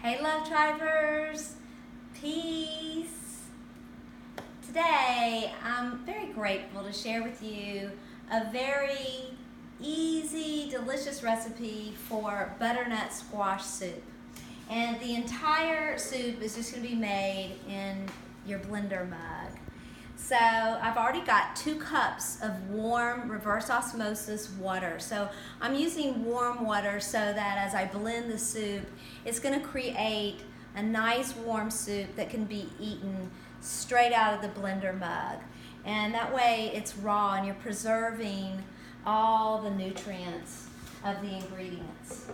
Hey Love Drivers, peace. Today I'm very grateful to share with you a very easy, delicious recipe for butternut squash soup. And the entire soup is just going to be made in your blender mug. So I've already got 2 cups of warm reverse osmosis water. So I'm using warm water so that as I blend the soup, it's going to create a nice warm soup that can be eaten straight out of the blender mug. And that way it's raw and you're preserving all the nutrients of the ingredients.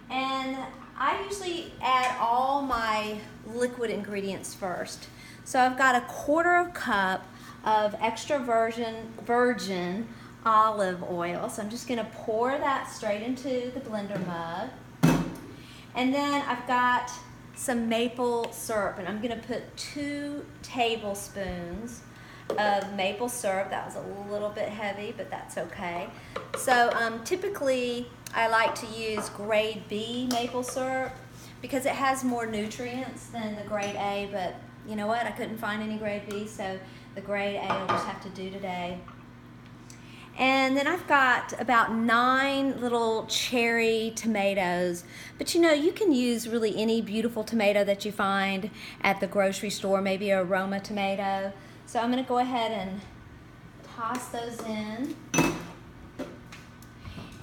And I usually add all my liquid ingredients first. So I've got a 1/4 cup of extra virgin olive oil. So I'm just going to pour that straight into the blender mug. And then I've got some maple syrup, and I'm going to put 2 tablespoons of maple syrup. That was a little bit heavy, but that's okay. So typically I like to use grade B maple syrup because it has more nutrients than the grade A, but you know what? I couldn't find any grade B, so the grade A will just have to do today. And then I've got about 9 little cherry tomatoes. But you know, you can use really any beautiful tomato that you find at the grocery store, maybe a Roma tomato. So I'm going to go ahead and toss those in.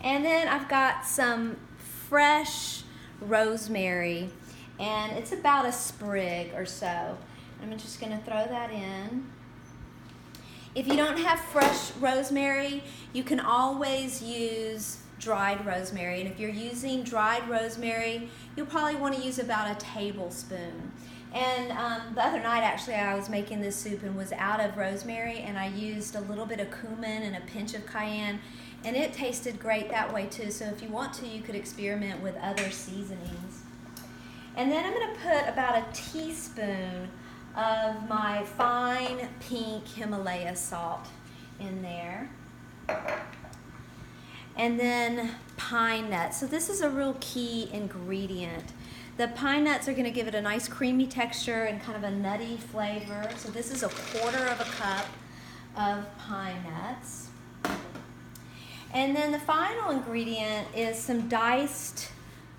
And then I've got some fresh rosemary, and it's about a sprig or so. I'm just going to throw that in. If you don't have fresh rosemary, you can always use dried rosemary. And if you're using dried rosemary, you'll probably want to use about a tablespoon. And the other night, actually, I was making this soup and was out of rosemary, and I used a little bit of cumin and a pinch of cayenne, and it tasted great that way too. So if you want to, you could experiment with other seasonings. And then I'm going to put about a teaspoon of my fine pink Himalaya salt in there. And then pine nuts. So this is a real key ingredient. The pine nuts are going to give it a nice creamy texture and kind of a nutty flavor. So this is a 1/4 cup of pine nuts. And then the final ingredient is some diced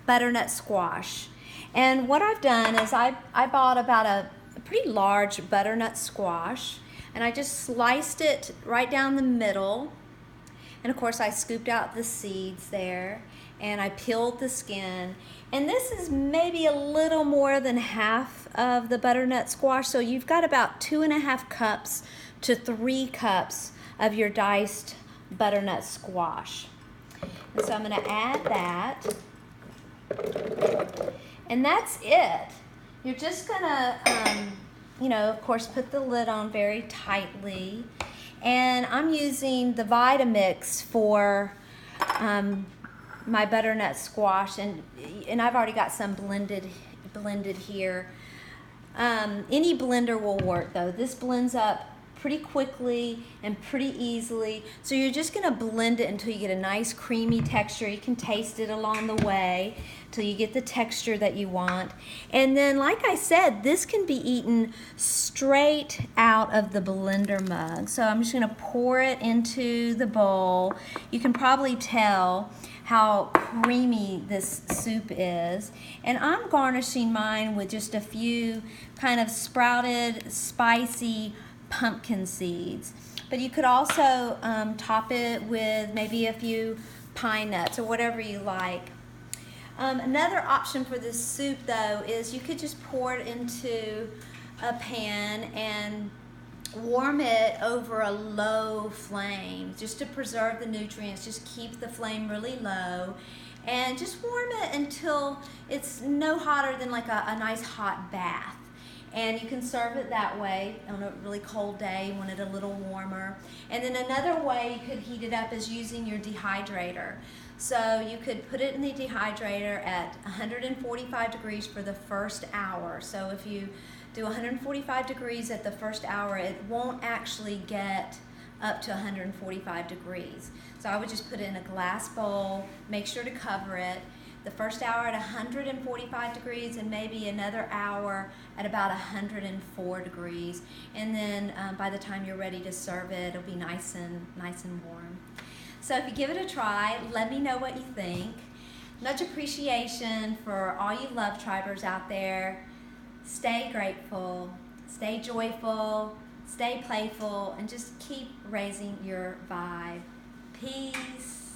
butternut squash. And what I've done is I bought about a pretty large butternut squash, and I just sliced it right down the middle. And of course I scooped out the seeds there, and I peeled the skin. And this is maybe a little more than half of the butternut squash, so you've got about 2.5 cups to 3 cups of your diced butternut squash. And so I'm going to add that, and that's it. You're just going to, of course, put the lid on very tightly. And I'm using the Vitamix for my butternut squash, and I've already got some blended here. Any blender will work, though. This blends up pretty quickly and pretty easily. So you're just going to blend it until you get a nice creamy texture. You can taste it along the way till you get the texture that you want. And then, like I said, this can be eaten straight out of the blender mug. So I'm just going to pour it into the bowl. You can probably tell how creamy this soup is. And I'm garnishing mine with just a few kind of sprouted, spicy pumpkin seeds. But you could also top it with maybe a few pine nuts or whatever you like. Another option for this soup, though, is you could just pour it into a pan and warm it over a low flame just to preserve the nutrients. Just keep the flame really low and just warm it until it's no hotter than like a nice hot bath. And you can serve it that way on a really cold day. You want it a little warmer. And then another way you could heat it up is using your dehydrator. So you could put it in the dehydrator at 145 degrees for the first hour. So if you do 145 degrees at the first hour, it won't actually get up to 145 degrees. So I would just put it in a glass bowl, make sure to cover it, the first hour at 145 degrees and maybe another hour at about 104 degrees. And then by the time you're ready to serve it, it'll be nice and warm. So if you give it a try, let me know what you think. Much appreciation for all you love tribers out there. Stay grateful, stay joyful, stay playful, and just keep raising your vibe. Peace.